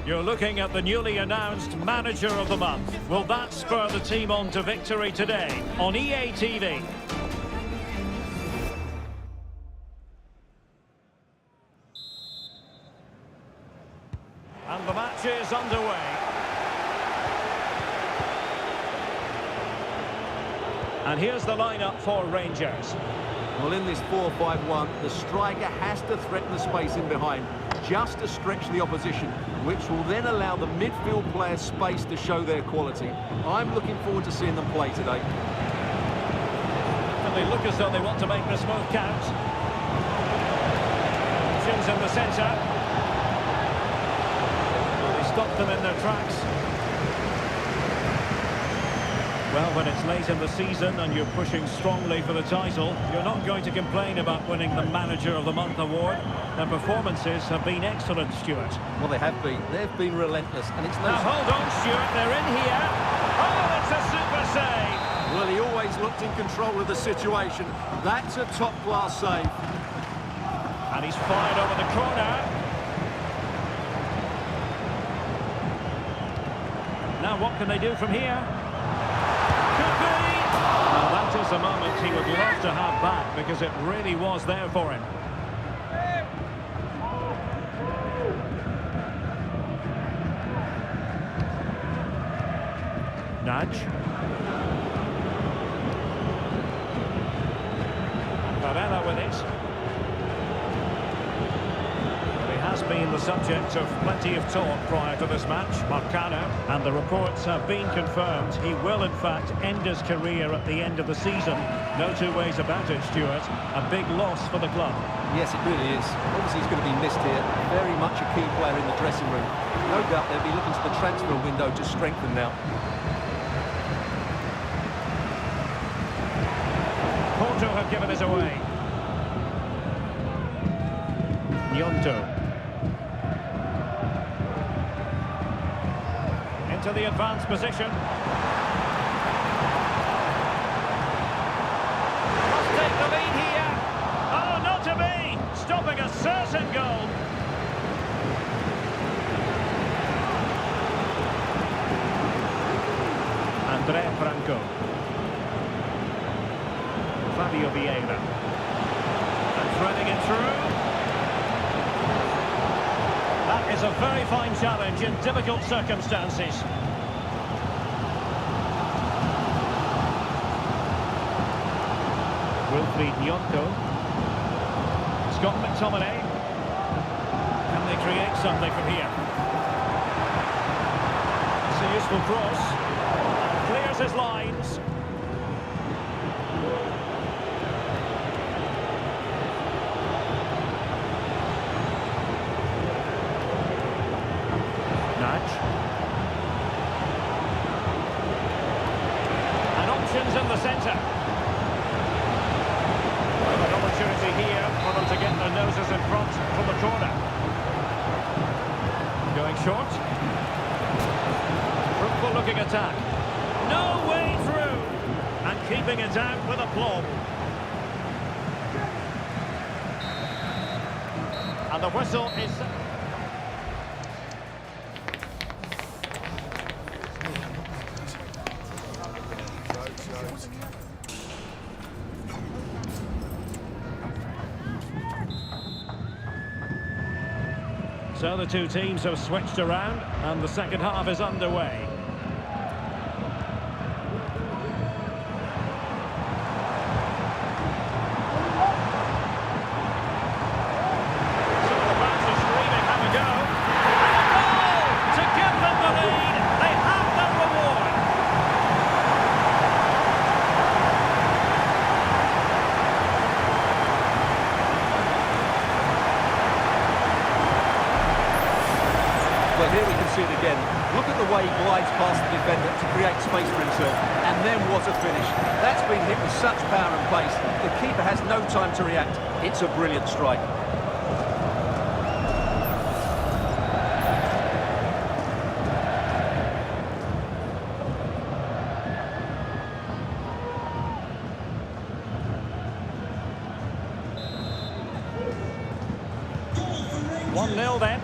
You're looking at the newly announced Manager of the Month. Will that spur the team on to victory today on EA TV? And the match is underway. And here's the lineup for Rangers. Well, in this 4-5-1, the striker has to threaten the space in behind, just to stretch the opposition, which will then allow the midfield players space to show their quality. I'm looking forward to seeing them play today. And they look as though they want to make this move count. Options in the centre. Well, they stopped them in their tracks. Well, when it's late in the season and you're pushing strongly for the title, you're not going to complain about winning the Manager of the Month award. Their performances have been excellent, Stuart. Well, they have been. They've been relentless, and it's no... Now, hold on, Stuart. They're in here. Oh, it's a super save. Well, he always looked in control of the situation. That's a top-class save. And he's fired over the corner. Now, what can they do from here? Well, that is a moment he would love to have back because it really was there for him. Nudge. Varela with it. Has been the subject of plenty of talk prior to this match, Marcano, and the reports have been confirmed. He will, in fact, end his career at the end of the season. No two ways about it, Stuart. A big loss for the club. Yes, it really is. Obviously, he's going to be missed here. Very much a key player in the dressing room. No doubt they'll be looking to the transfer window to strengthen now. Porto have given us away. Nyonto. To the advanced position. Must take the lead here. Oh, not to be. Stopping a certain goal. Andrea Franco. Fabio Vieira. And threading it through. That is a very fine challenge in difficult circumstances. Wilfried Nyonto. Scott McTominay. Can they create something from here? It's a useful cross. Clears his lines. And options in the centre. Well, an opportunity here for them to get their noses in front from the corner. Going short. Fruitful looking attack. No way through. And keeping it out with aplomb. And the whistle is... So the two teams have switched around and the second half is underway. So the fans are screaming, have a go. And a goal to give them the lead. They have their reward. Well, here we can see it again. Look at the way he glides past the defender to create space for himself. And then what a finish. That's been hit with such power and pace. The keeper has no time to react. It's a brilliant strike. One 0 then.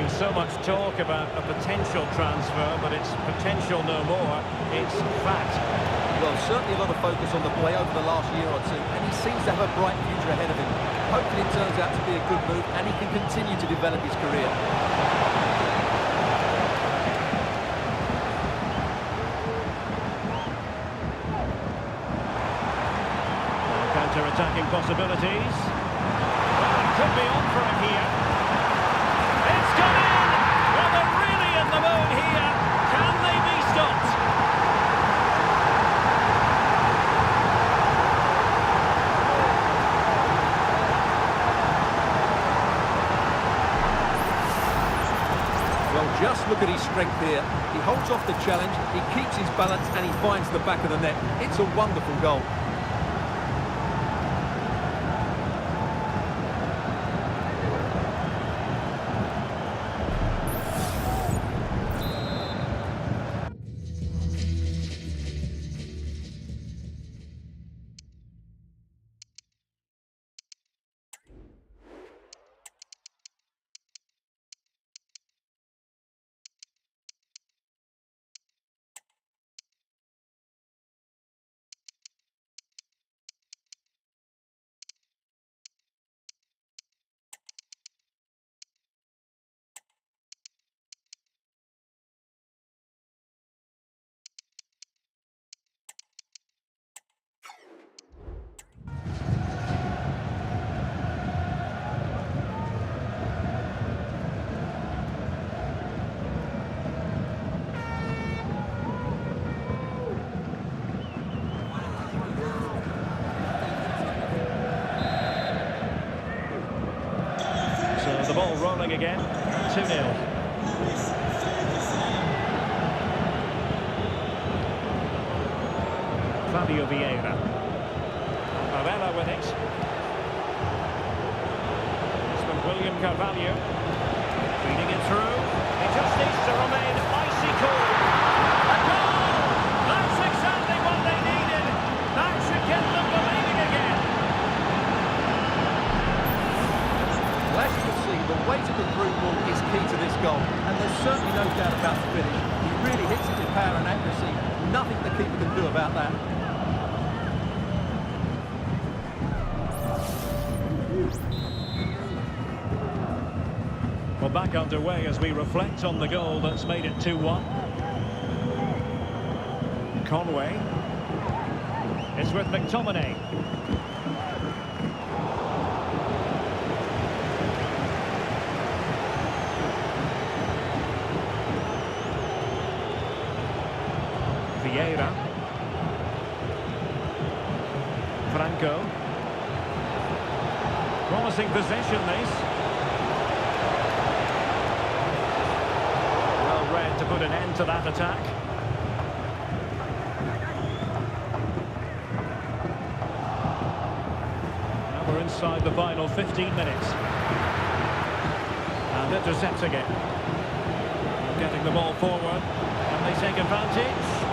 been so much talk about a potential transfer, but it's potential no more. It's fact. Well, certainly a lot of focus on the boy over the last year or two, and he seems to have a bright future ahead of him. Hopefully it turns out to be a good move, and he can continue to develop his career. Counter-attacking possibilities. Well, it could be on for him here. It's gone in! Well, they're really in the mood here. Can they be stopped? Well, just look at his strength here. He holds off the challenge, he keeps his balance, and he finds the back of the net. It's a wonderful goal. The ball rolling again, 2-0. Fabio Vieira. Varela with it. It's from William Carvalho. Feeding it through. He just needs to remain icy cool. A goal! That's exactly what they needed. That should get them believing again. Well, as you can see, the weight of the through ball is key to this goal, and there's certainly no doubt about the finish. He really hits it with power and accuracy. Nothing the keeper can do about that. Well, back underway as we reflect on the goal that's made it 2-1. Conway. It's with McTominay. Vieira. Franco. Promising possession, this. Well read to put an end to that attack. Now we're inside the final 15 minutes. And intercepting it. Getting the ball forward. And they take advantage.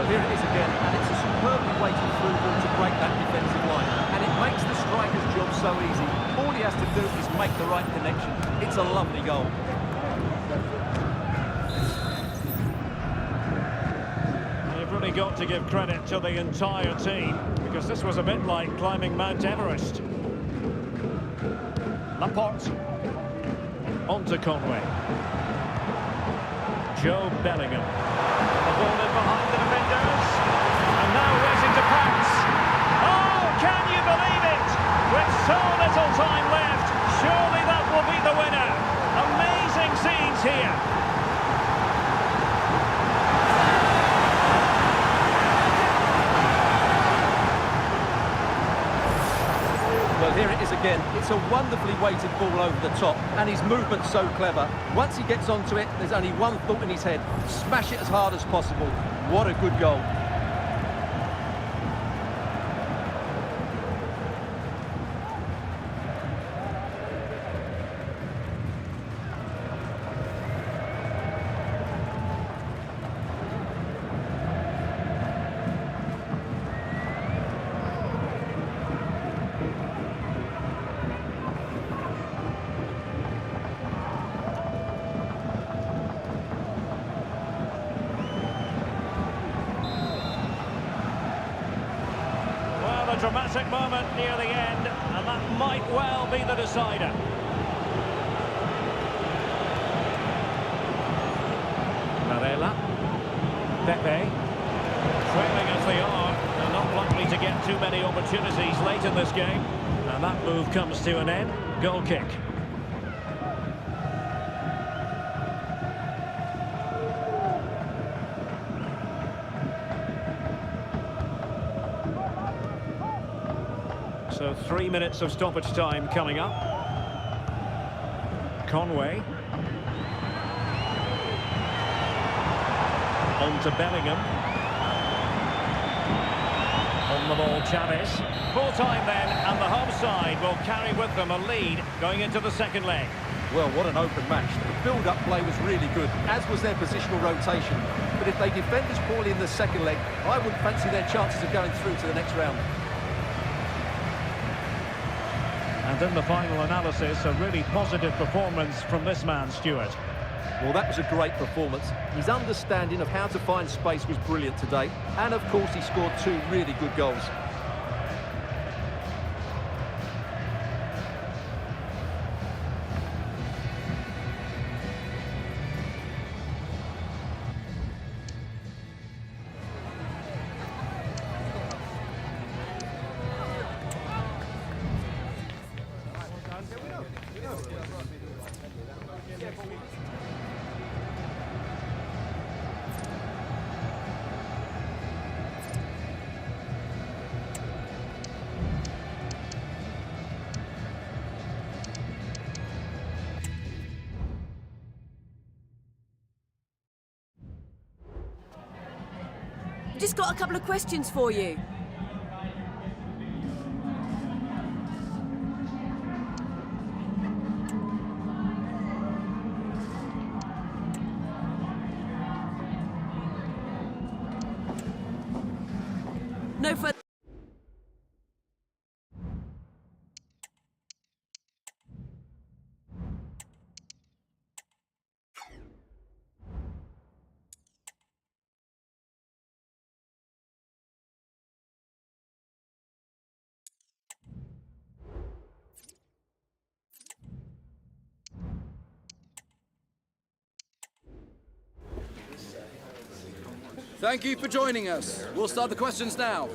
Here it is again, and it's a superbly weighted through ball to break that defensive line, and it makes the striker's job so easy. All he has to do is make the right connection. It's a lovely goal. You've really got to give credit to the entire team, because this was a bit like climbing Mount Everest. Laporte. On to Conway. Joe Bellingham. The ball in behind the defenders. And now racing to pass. Oh, can you believe it? With so little time left, surely that will be the winner. Amazing scenes here. Well, here it is again. It's a wonderfully weighted ball over the top, and his movement's so clever. Once he gets onto it, there's only one thought in his head: smash it as hard as possible. What a good goal. A dramatic moment near the end, and that might well be the decider. Varela. Pepe. Trailing as they are, they're not likely to get too many opportunities late in this game. And that move comes to an end. Goal kick. So 3 minutes of stoppage time coming up. Conway. On to Bellingham. On the ball, Chavez. Full time then, and the home side will carry with them a lead going into the second leg. Well, what an open match. The build-up play was really good, as was their positional rotation. But if they defend as poorly in the second leg, I wouldn't fancy their chances of going through to the next round. And in the final analysis, a really positive performance from this man, Stuart. Well, that was a great performance. His understanding of how to find space was brilliant today. And, of course, he scored 2 really good goals. Just got a couple of questions for you. No further. Thank you for joining us. We'll start the questions now.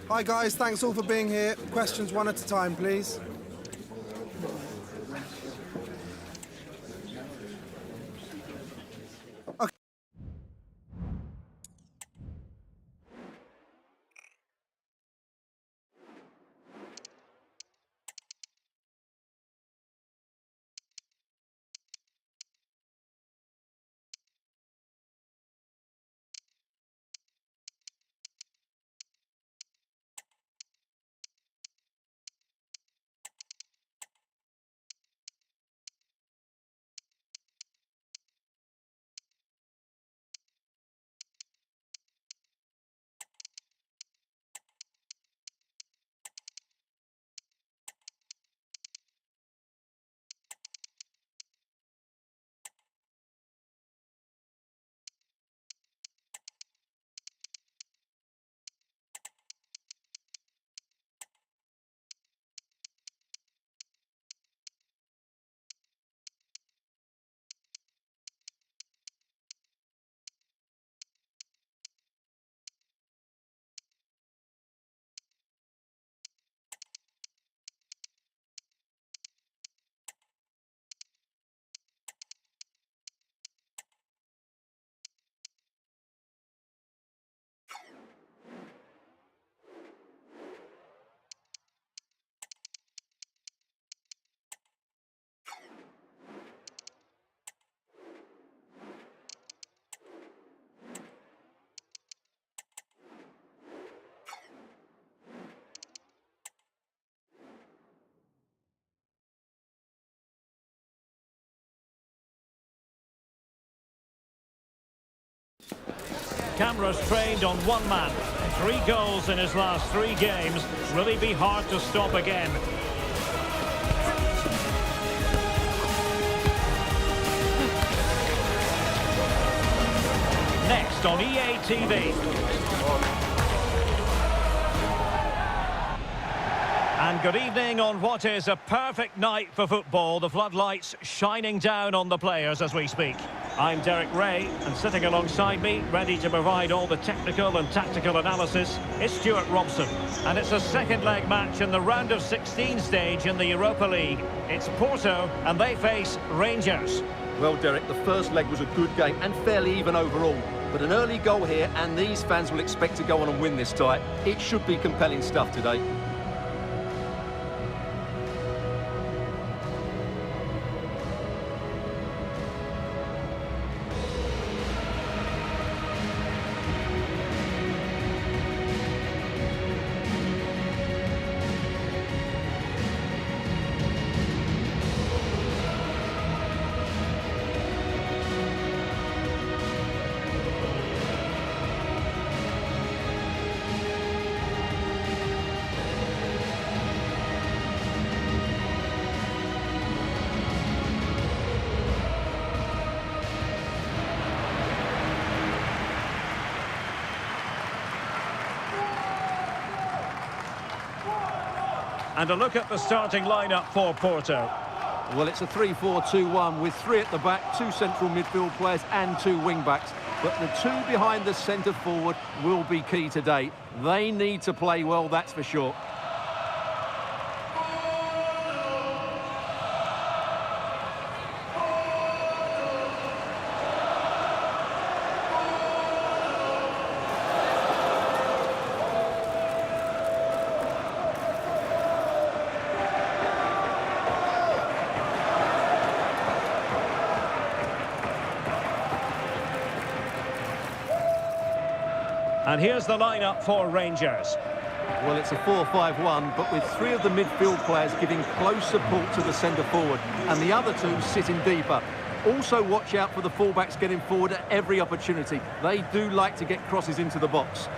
Hi guys, thanks all for being here. Questions one at a time, please. Cameras trained on one man. 3 goals in his last 3 games. Will he be hard to stop again? Next on EA TV. And good evening on what is a perfect night for football. The floodlights shining down on the players as we speak. I'm Derek Ray, and sitting alongside me, ready to provide all the technical and tactical analysis, is Stuart Robson. And it's a second leg match in the round of 16 stage in the Europa League. It's Porto, and they face Rangers. Well, Derek, the first leg was a good game and fairly even overall. But an early goal here, and these fans will expect to go on and win this tie. It should be compelling stuff today. And a look at the starting lineup for Porto. Well, it's a 3-4-2-1 with 3 at the back, 2 central midfield players and 2 wing-backs. But the 2 behind the centre forward will be key today. They need to play well, that's for sure. And here's the lineup for Rangers. Well, it's a 4-5-1, but with 3 of the midfield players giving close support to the centre forward, and the other 2 sitting deeper. Also watch out for the fullbacks getting forward at every opportunity. They do like to get crosses into the box.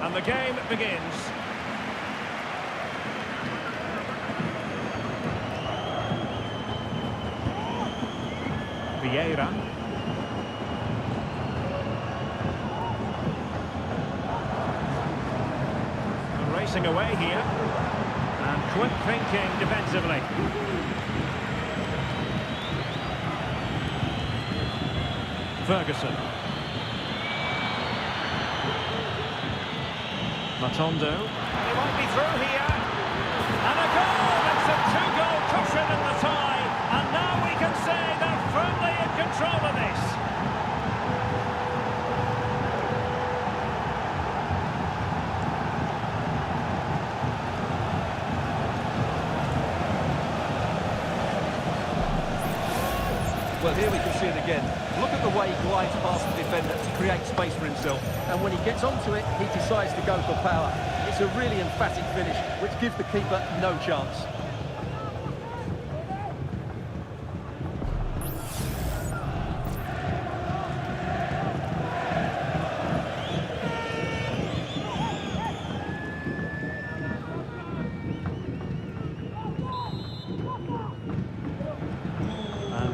And the game begins. Vieira. pressing away here. And quick thinking defensively. Ferguson. Matondo. And he might be through here. And a goal! It's a two-goal cushion in the tie. And now we can say they're firmly in control of this. Well, here we can see it again. Look at the way he glides past the defender to create space for himself. And when he gets onto it, he decides to go for power. It's a really emphatic finish, which gives the keeper no chance.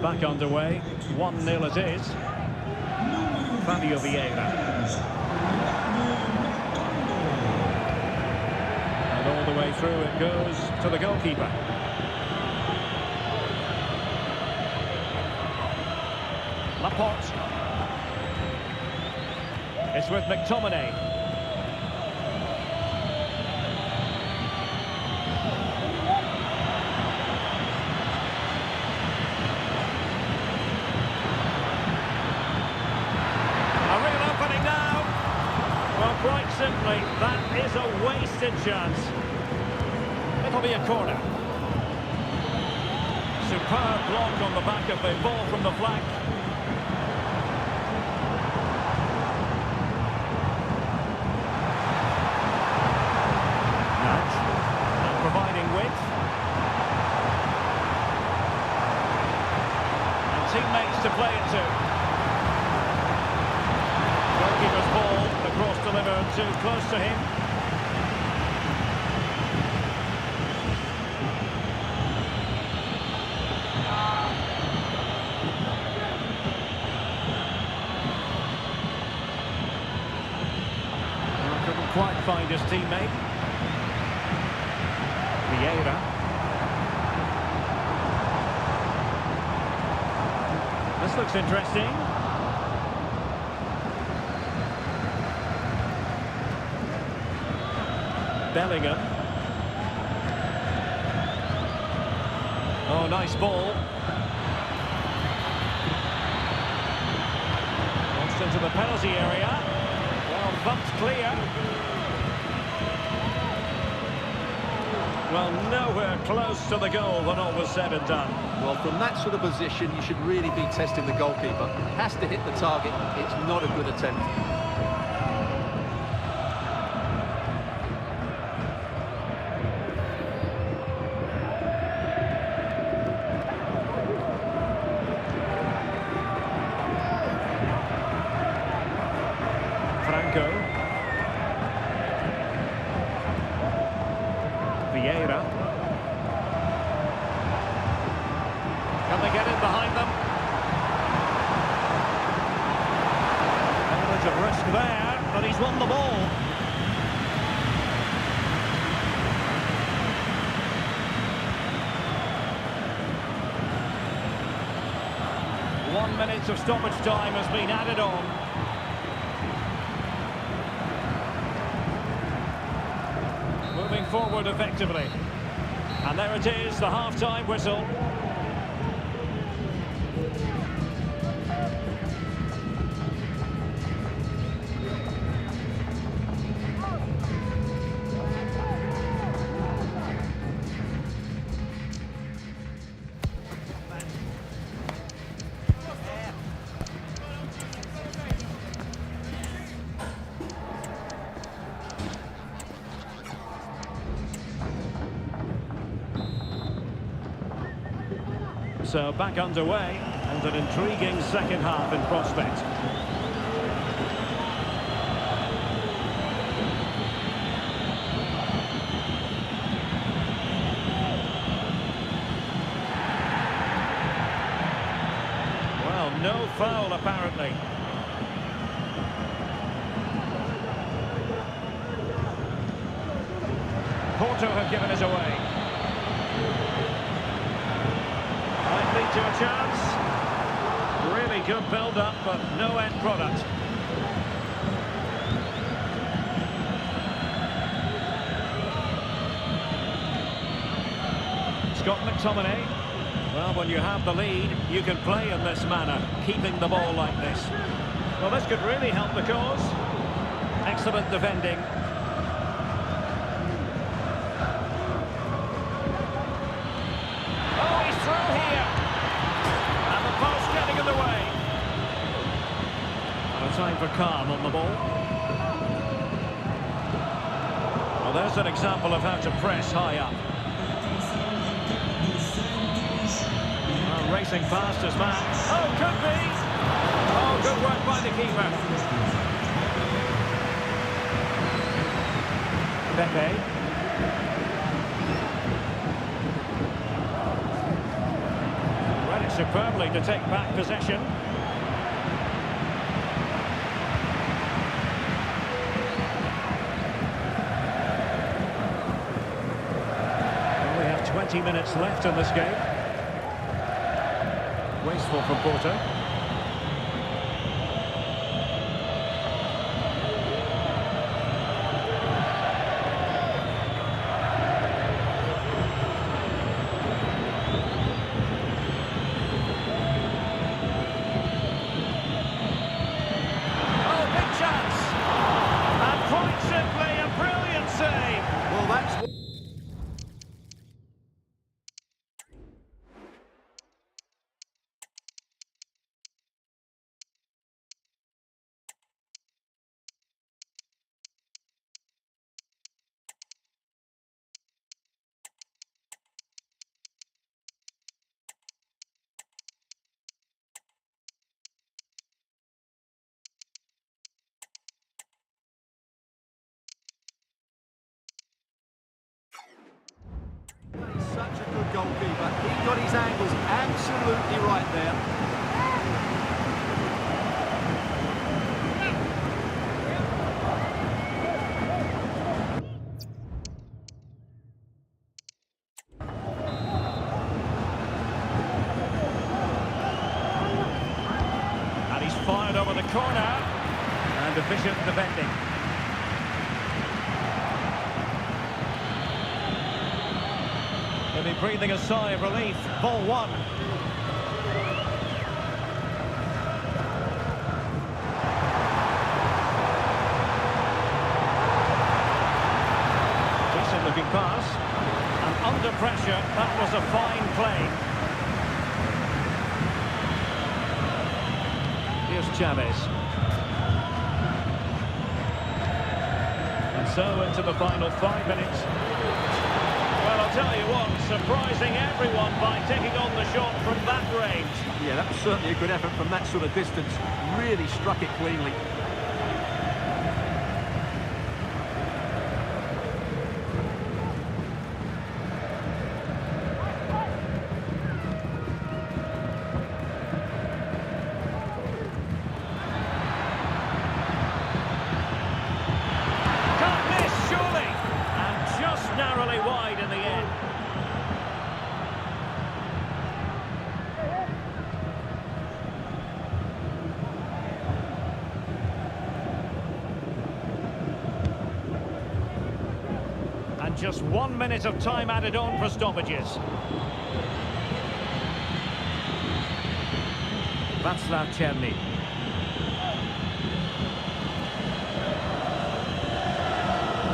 Back underway, 1-0 it is. Fabio Vieira. And all the way through it goes to the goalkeeper. Laporte. It's with McTominay. Quite simply, that is a wasted chance. It'll be a corner. Superb block on the back of the ball from the flank. Nudge. And providing width. And teammates to play it to. Goalkeeper's ball. Cross delivered too close to him. Couldn't quite find his teammate. Vieira. This looks interesting. Bellingham. Oh, nice ball. Launched into the penalty area. Well, bumped clear. Well, nowhere close to the goal when all was said and done. Well, from that sort of position, you should really be testing the goalkeeper. Has to hit the target. It's not a good attempt. Vieira. Can they get it behind them? Element of risk there, but he's won the ball. One minute of stoppage time has been added on. Moving forward effectively. And there it is, the half-time whistle. So back underway, and an intriguing second half in prospect. Well, no foul apparently. to have given it away. Might lead to a chance. Really good build-up, but no end product. Scott McTominay. Well, when you have the lead, you can play in this manner, keeping the ball like this. Well, this could really help the cause. Excellent defending. Oh, he's through here. And the post getting in the way. And a time for calm on the ball. Well, there's an example of how to press high up. Racing past his man. Oh, could be! Oh, good work by the keeper. Pepe. Read it superbly to take back possession. Well, we have 20 minutes left in this game. Wasteful from Porto. Oh, big chance! And quite simply a brilliant save. Well, that's... Such a good goalkeeper. He got his angles absolutely right there. And he's fired over the corner. And efficient defending. He'll be breathing a sigh of relief. Ball one. Decent looking pass. And under pressure, that was a fine play. Here's Chavez. And so into the final 5 minutes. Well, I'll tell you what, surprising everyone by taking on the shot from that range. Yeah, that was certainly a good effort from that sort of distance. Really struck it cleanly. Can't miss, surely! And just narrowly wide in the end. And just 1 minute of time added on for stoppages. Václav Černý.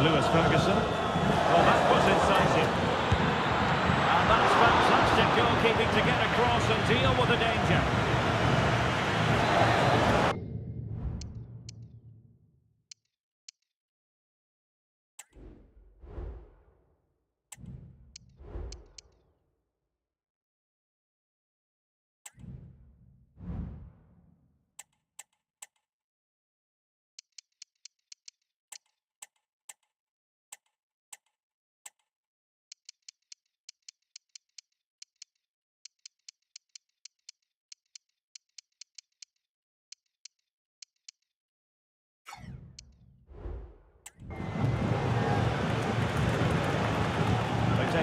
Lewis Ferguson. Well, that was incisive. And that's fantastic goalkeeping to get across and deal with the danger.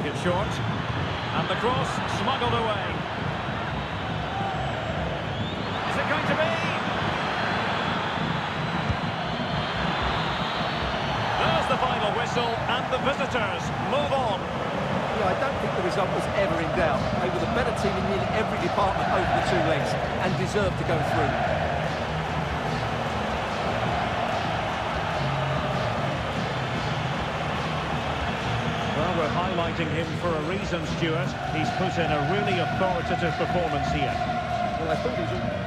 it short. And the cross smuggled away. Is it going to be? There's the final whistle, and the visitors move on. Yeah, I don't think the result was ever in doubt. They were the better team in nearly every department over the two legs and deserved to go through. Well, we're highlighting him for a reason, Stuart. He's put in a really authoritative performance here. Well, I thought he was...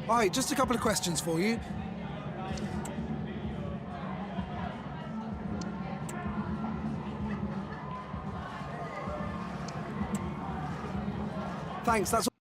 Hi, just a couple of questions for you. Thanks, that's all.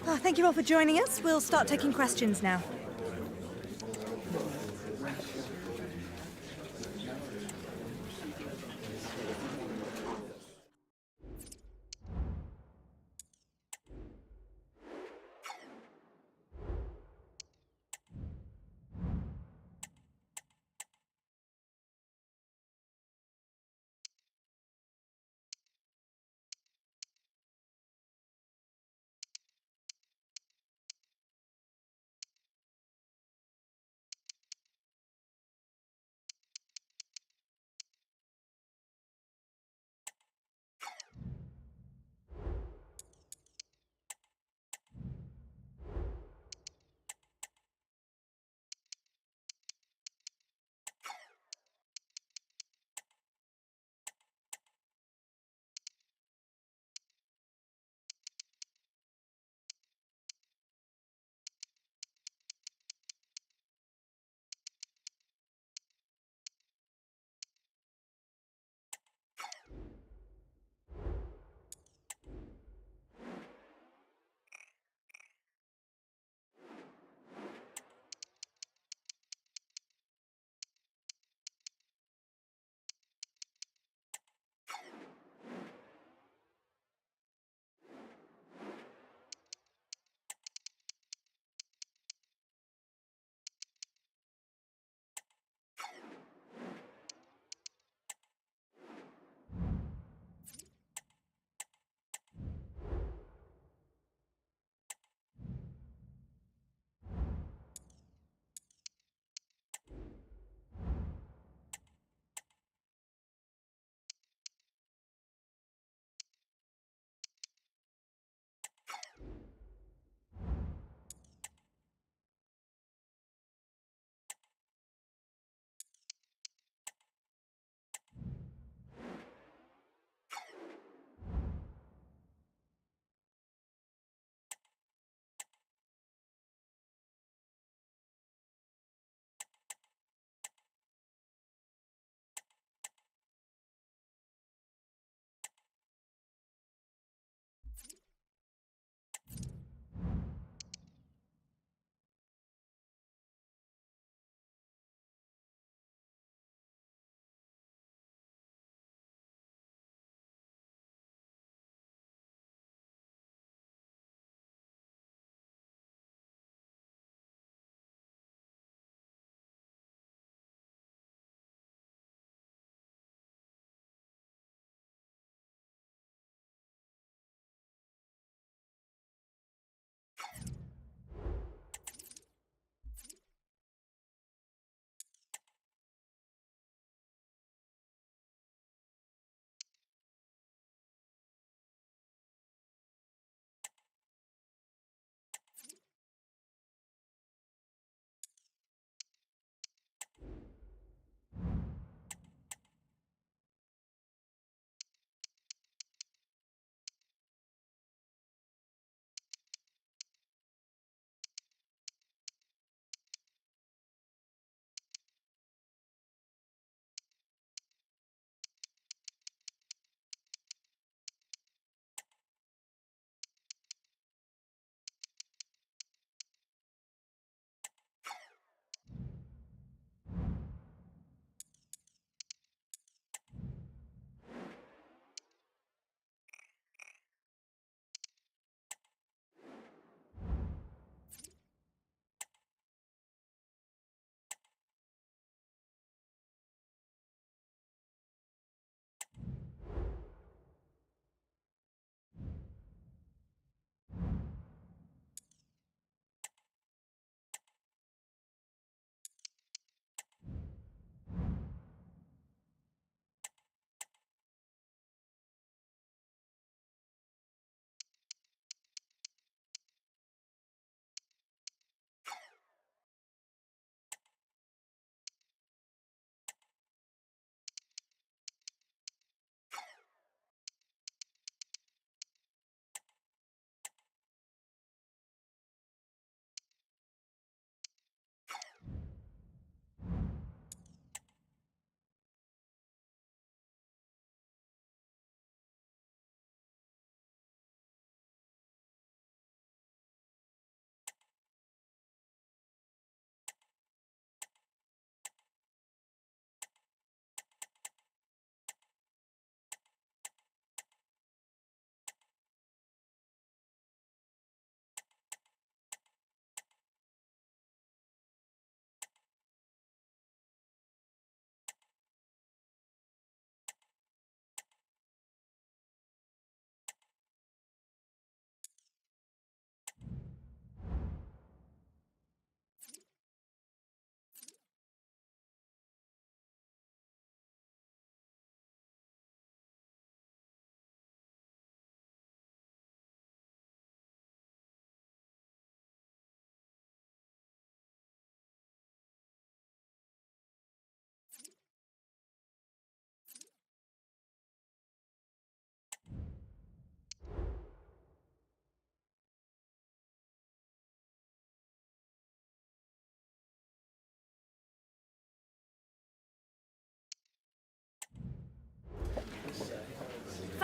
Oh, thank you all for joining us. We'll start taking questions now.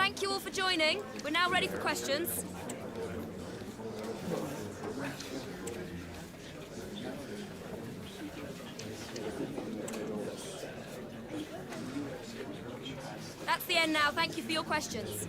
thank you all for joining. We're now ready for questions. That's the end now. Thank you for your questions.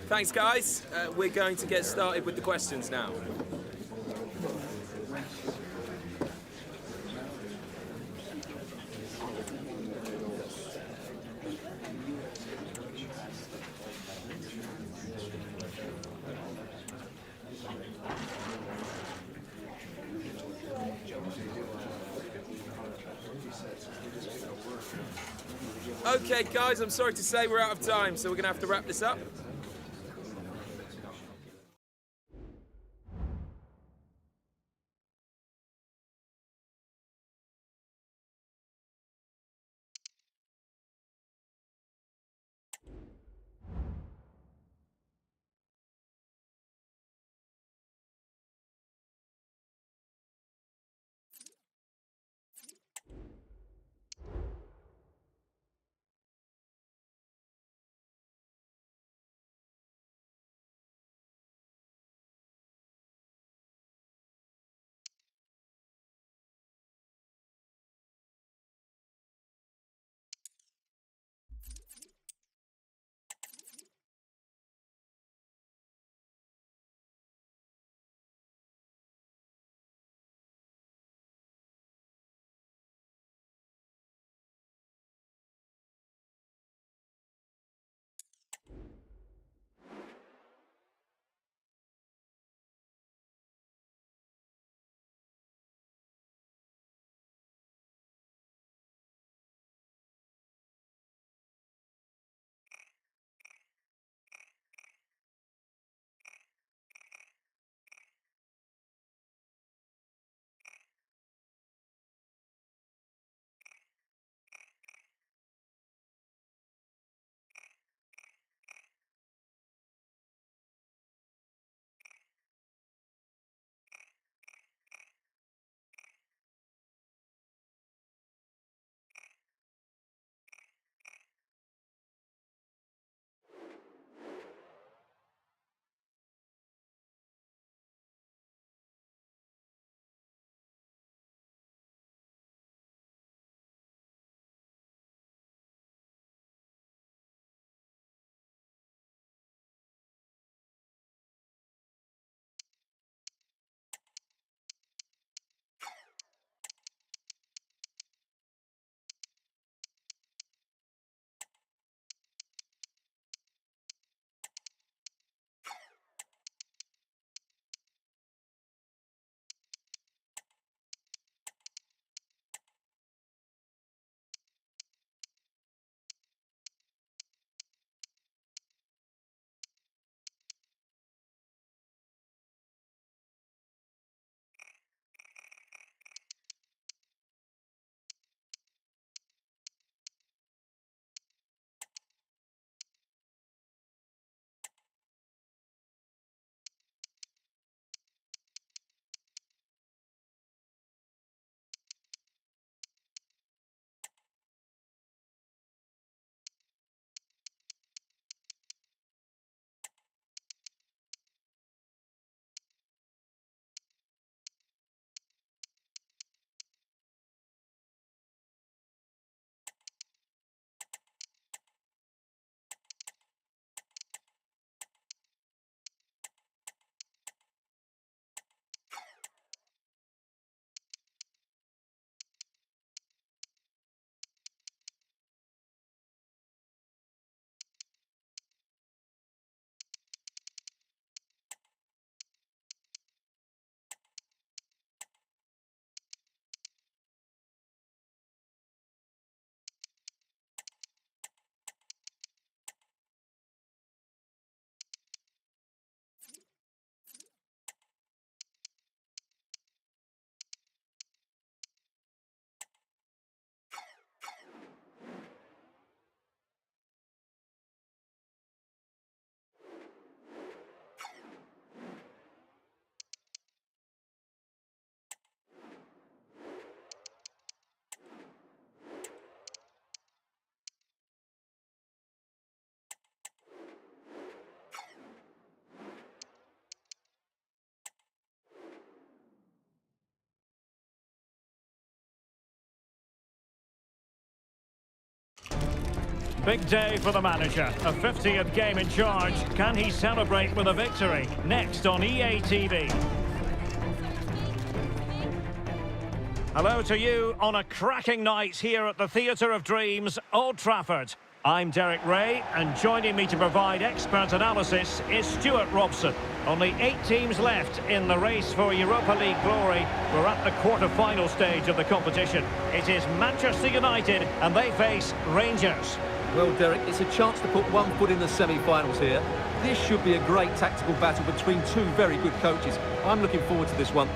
Thanks, guys. We're going to get started with the questions now. Okay, guys, I'm sorry to say we're out of time, so we're going to have to wrap this up. Big day for the manager. A 50th game in charge. Can he celebrate with a victory? Next on EA TV. Hello to you on a cracking night here at the Theatre of Dreams, Old Trafford. I'm Derek Ray, and joining me to provide expert analysis is Stuart Robson. Only 8 teams left in the race for Europa League glory. We're at the quarter-final stage of the competition. It is Manchester United, and they face Rangers. Well, Derek, it's a chance to put one foot in the semi-finals here. This should be a great tactical battle between two very good coaches. I'm looking forward to this one.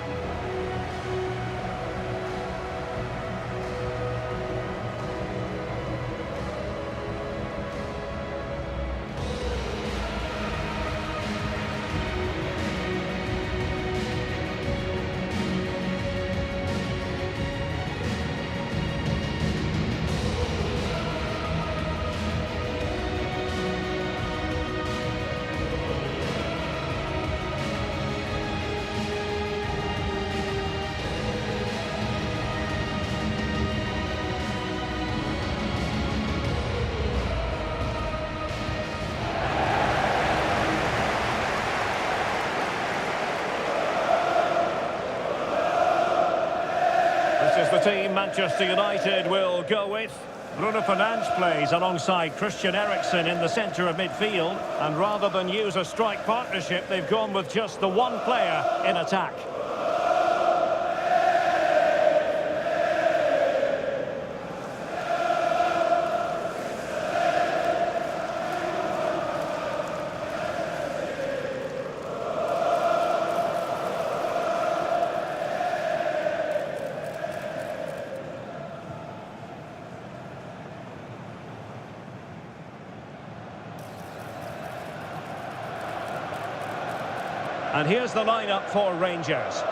This is the team Manchester United will go with. Bruno Fernandes plays alongside Christian Eriksen in the centre of midfield. And rather than use a strike partnership, they've gone with just the one player in attack. And here's the lineup for Rangers.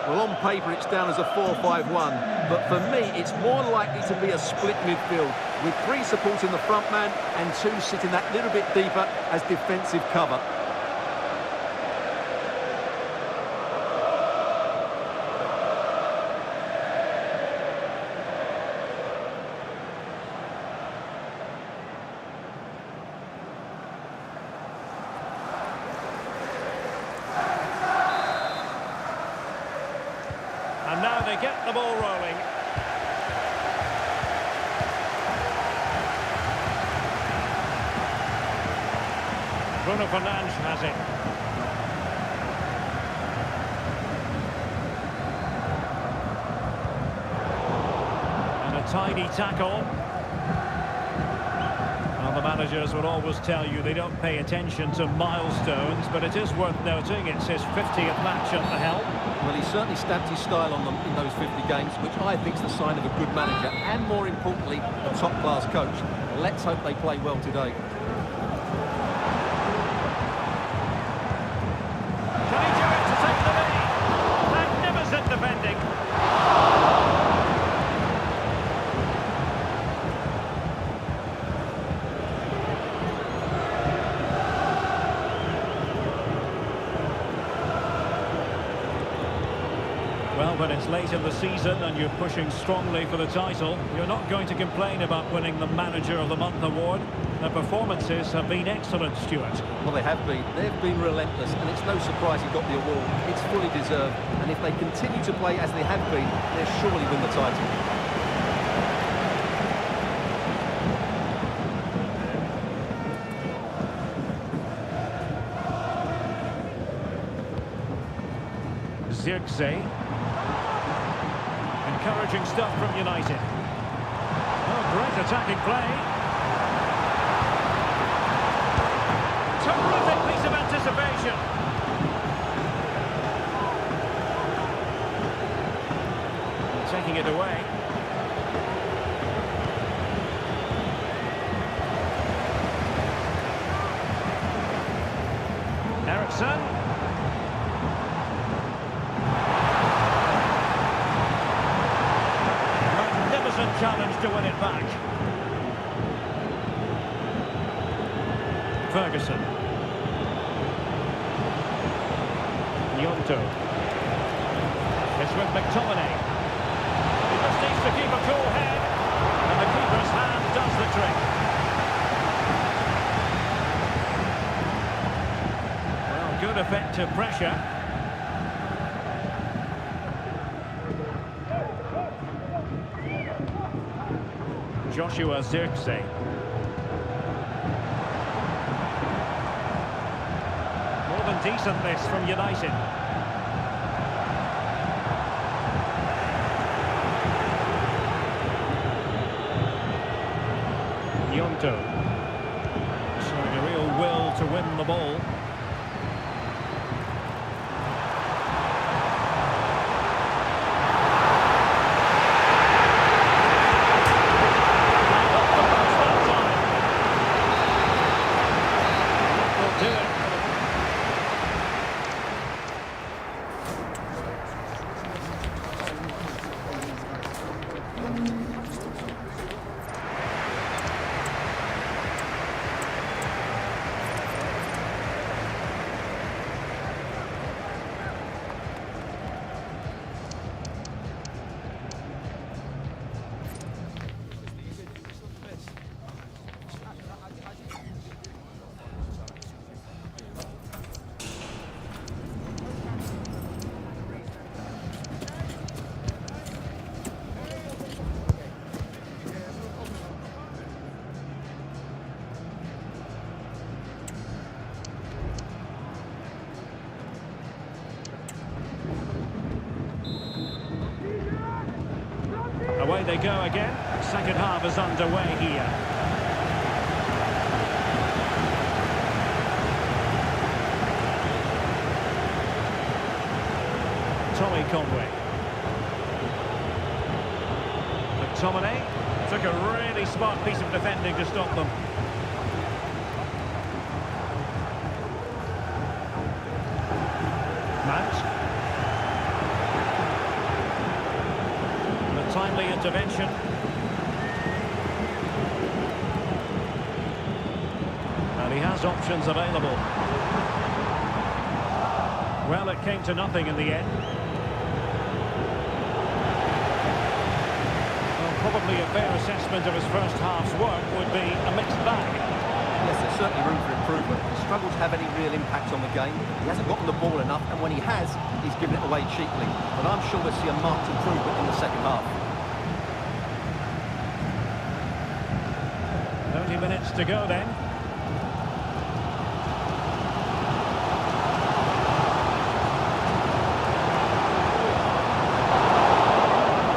Well, on paper, it's down as a 4-5-1. But for me, it's more likely to be a split midfield, with 3 supporting the front man and 2 sitting that little bit deeper as defensive cover. And now they get the ball rolling. Bruno Fernandes has it. And a tidy tackle. Well, the managers will always tell you they don't pay attention to milestones, but it is worth noting it's his 50th match at the helm. Well, he certainly stamped his style on them in those 50 games, which I think is the sign of a good manager and, more importantly, a top-class coach. Let's hope they play well today. Can he do it to take the lead? Magnificent defending. Well, when it's late in the season and you're pushing strongly for the title, you're not going to complain about winning the Manager of the Month award. Their performances have been excellent, Stuart. Well, they have been. They've been relentless, and it's no surprise he got the award. It's fully deserved, and if they continue to play as they have been, they'll surely win the title. Zirkzee. Encouraging stuff from United. Oh, great attacking play. Terrific piece of anticipation. Taking it away. Eriksen. Challenge to win it back. Ferguson. Gnonto. It's with McTominay. He just needs to keep a cool head, and the keeper's hand does the trick. to pressure. Joshua Zirkzee. More than decent this from United. Yonto. Showing a real will to win the ball. Away they go again. Second half is underway here. Tommy Conway. McTominay took a really smart piece of defending to stop them. Mount. Timely intervention. And he has options available. Well, it came to nothing in the end. Well, probably a fair assessment of his first half's work would be a mixed bag. Yes, there's certainly room for improvement. He struggles to have any real impact on the game. He hasn't gotten the ball enough, and when he has, he's given it away cheaply. But I'm sure we'll see a marked improvement in the second half. 30 minutes to go then.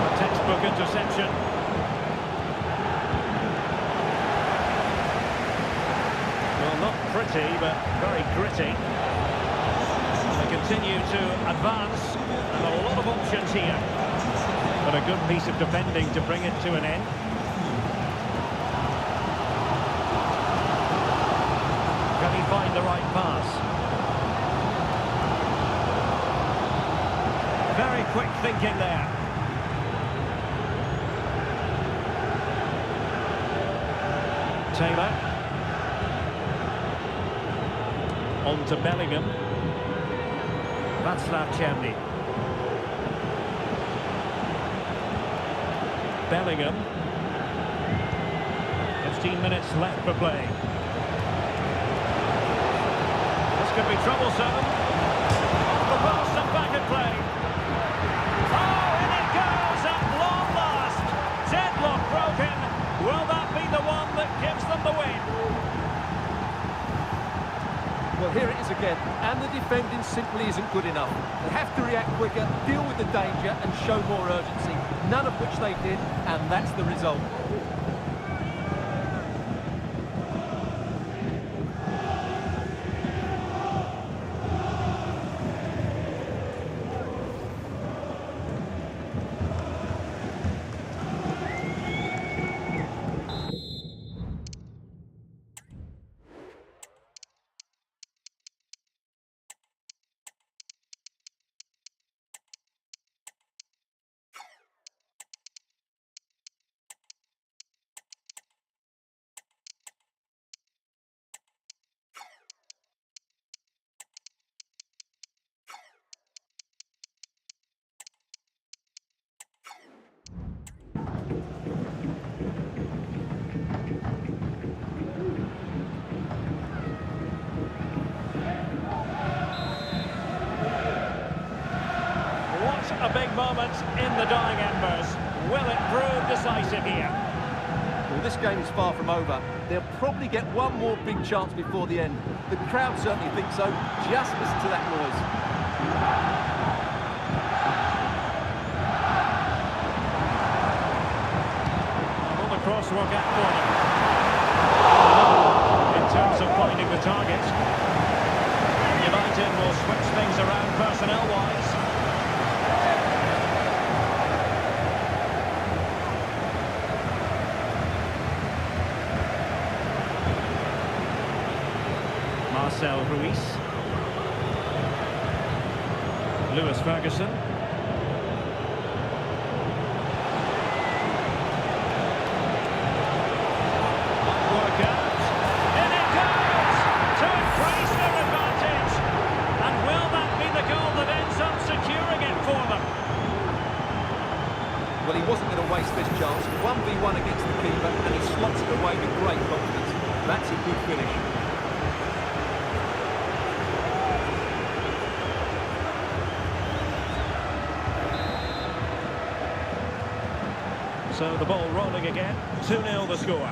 A textbook interception. Well, not pretty, but very gritty. They continue to advance, and a lot of options here. But a good piece of defending to bring it to an end. Can he find the right pass? Very quick thinking there. Taylor. On to Bellingham. Václav Černý. Bellingham. 15 minutes left for play. Could be troublesome. The pass and back at play. Oh, and it goes at long last. Deadlock broken. Will that be the one that gives them the win? Well, here it is again, and the defending simply isn't good enough. They have to react quicker, deal with the danger, and show more urgency. None of which they did, and that's the result. moment in the dying embers. Will it prove decisive here? Well, this game is far from over. They'll probably get one more big chance before the end. The crowd certainly think so. Just listen to that noise. Well, the cross will get for them. In terms of finding the target, United will switch things around personnel-wise. Marcel Ruiz. Lewis Ferguson. Work out. In it goes! To increase their advantage. And will that be the goal that ends up securing it for them? Well, he wasn't going to waste this chance. 1v1 against the keeper, and he slots it away with great confidence. That's a good finish. So the ball rolling again. 2-0 the score.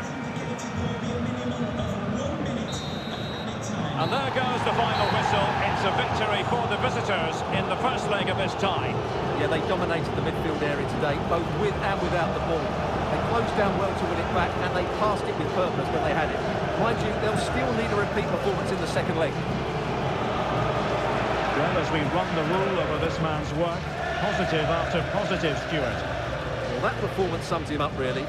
And there goes the final whistle. It's a victory for the visitors in the first leg of this tie. Yeah, they dominated the midfield area today, both with and without the ball. They closed down well to win it back, and they passed it with purpose when they had it. Mind you, they'll still need a repeat performance in the second leg. Well, as we run the rule over this man's work, positive after positive, Stuart. Well, that performance sums him up, really.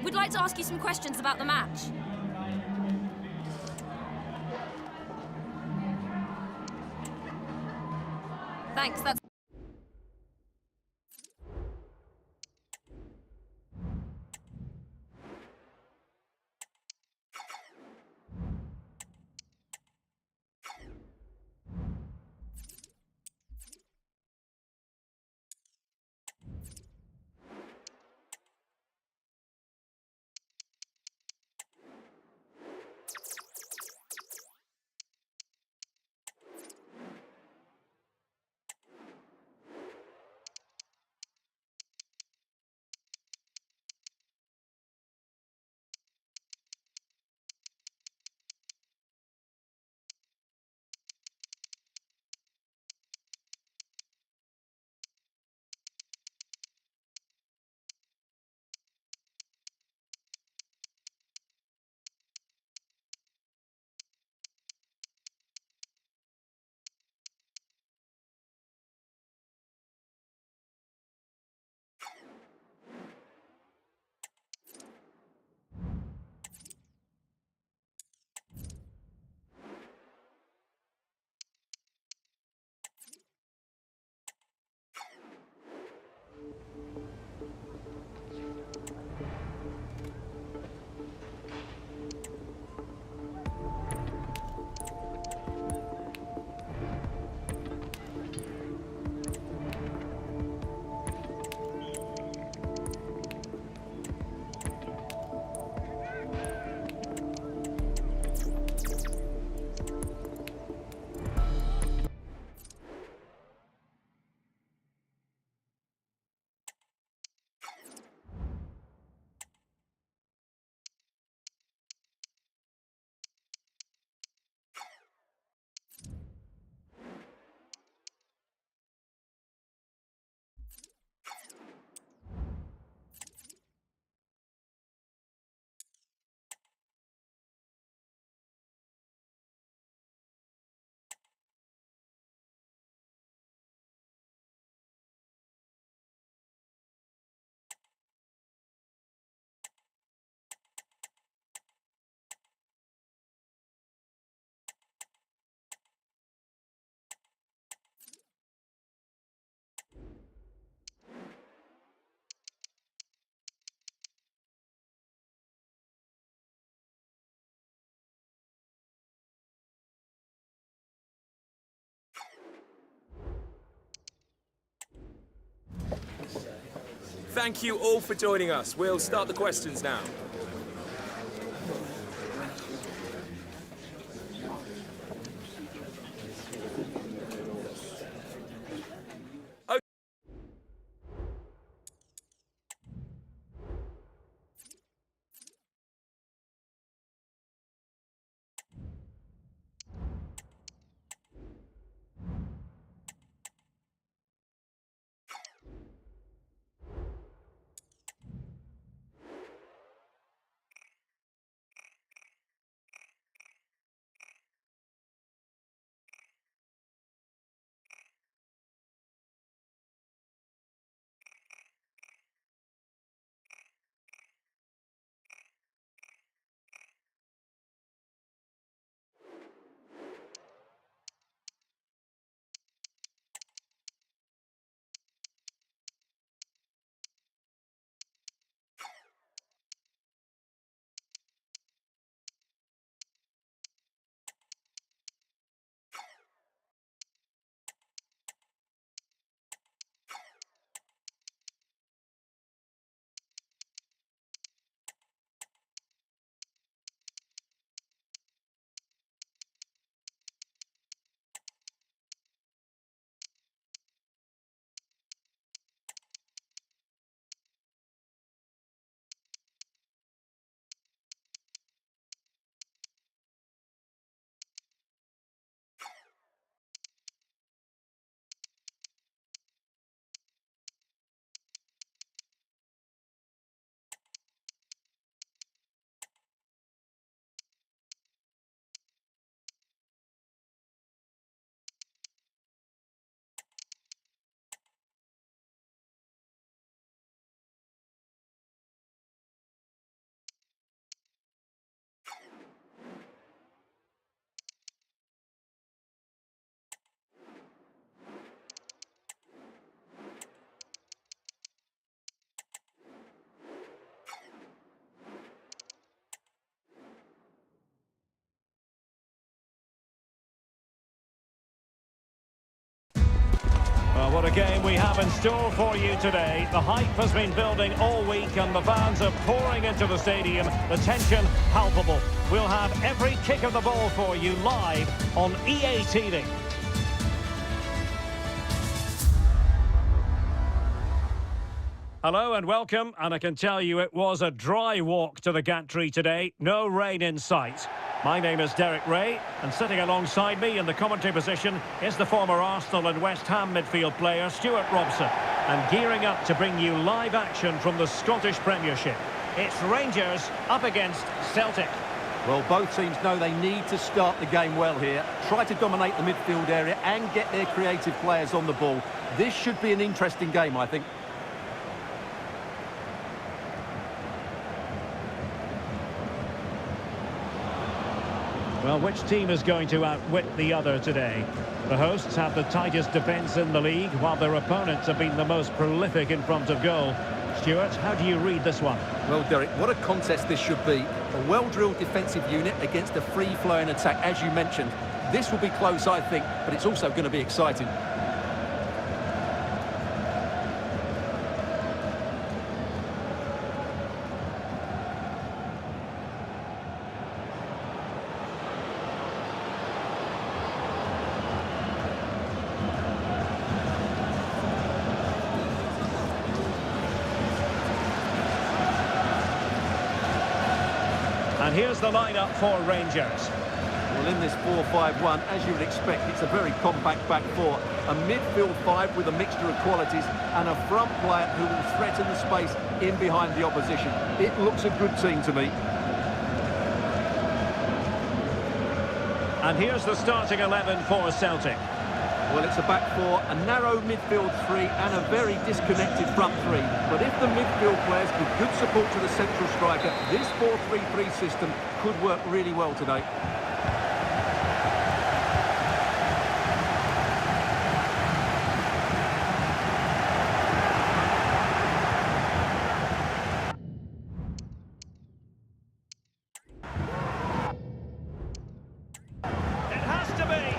We'd like to ask you some questions about the match. Thanks, that's... thank you all for joining us. We'll start the questions now. Well, what a game we have in store for you today. The hype has been building all week and the fans are pouring into the stadium. The tension palpable. We'll have every kick of the ball for you live on EA TV. Hello and welcome, and I can tell you it was a dry walk to the gantry today. No rain in sight. My name is Derek Ray, and sitting alongside me in the commentary position is the former Arsenal and West Ham midfield player Stuart Robson, and gearing up to bring you live action from the Scottish Premiership. It's Rangers up against Celtic. Well, both teams know they need to start the game well here. Try to dominate the midfield area and get their creative players on the ball. This should be an interesting game, I think. Well, which team is going to outwit the other today? The hosts have the tightest defence in the league, while their opponents have been the most prolific in front of goal. Stuart, how do you read this one? Well, Derek, what a contest this should be. A well-drilled defensive unit against a free-flowing attack, as you mentioned. This will be close, I think, but it's also going to be exciting. And here's the lineup for Rangers. Well, in this 4-5-1, as you would expect, it's a very compact back four. A midfield five with a mixture of qualities and a front player who will threaten the space in behind the opposition. It looks a good team to me. And here's the starting 11 for Celtic. Well, it's a back four, a narrow midfield three and a very disconnected front three. But if the midfield players give good support to the central striker, this 4-3-3 system could work really well today. It has to be.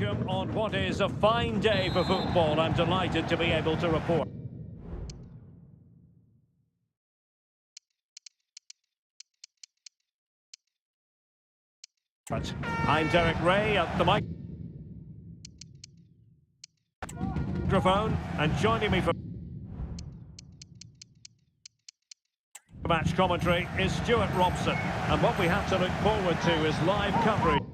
Welcome on what is a fine day for football. I'm delighted to be able to report. I'm Derek Ray at the microphone, and joining me for match commentary is Stuart Robson. And what we have to look forward to is live coverage.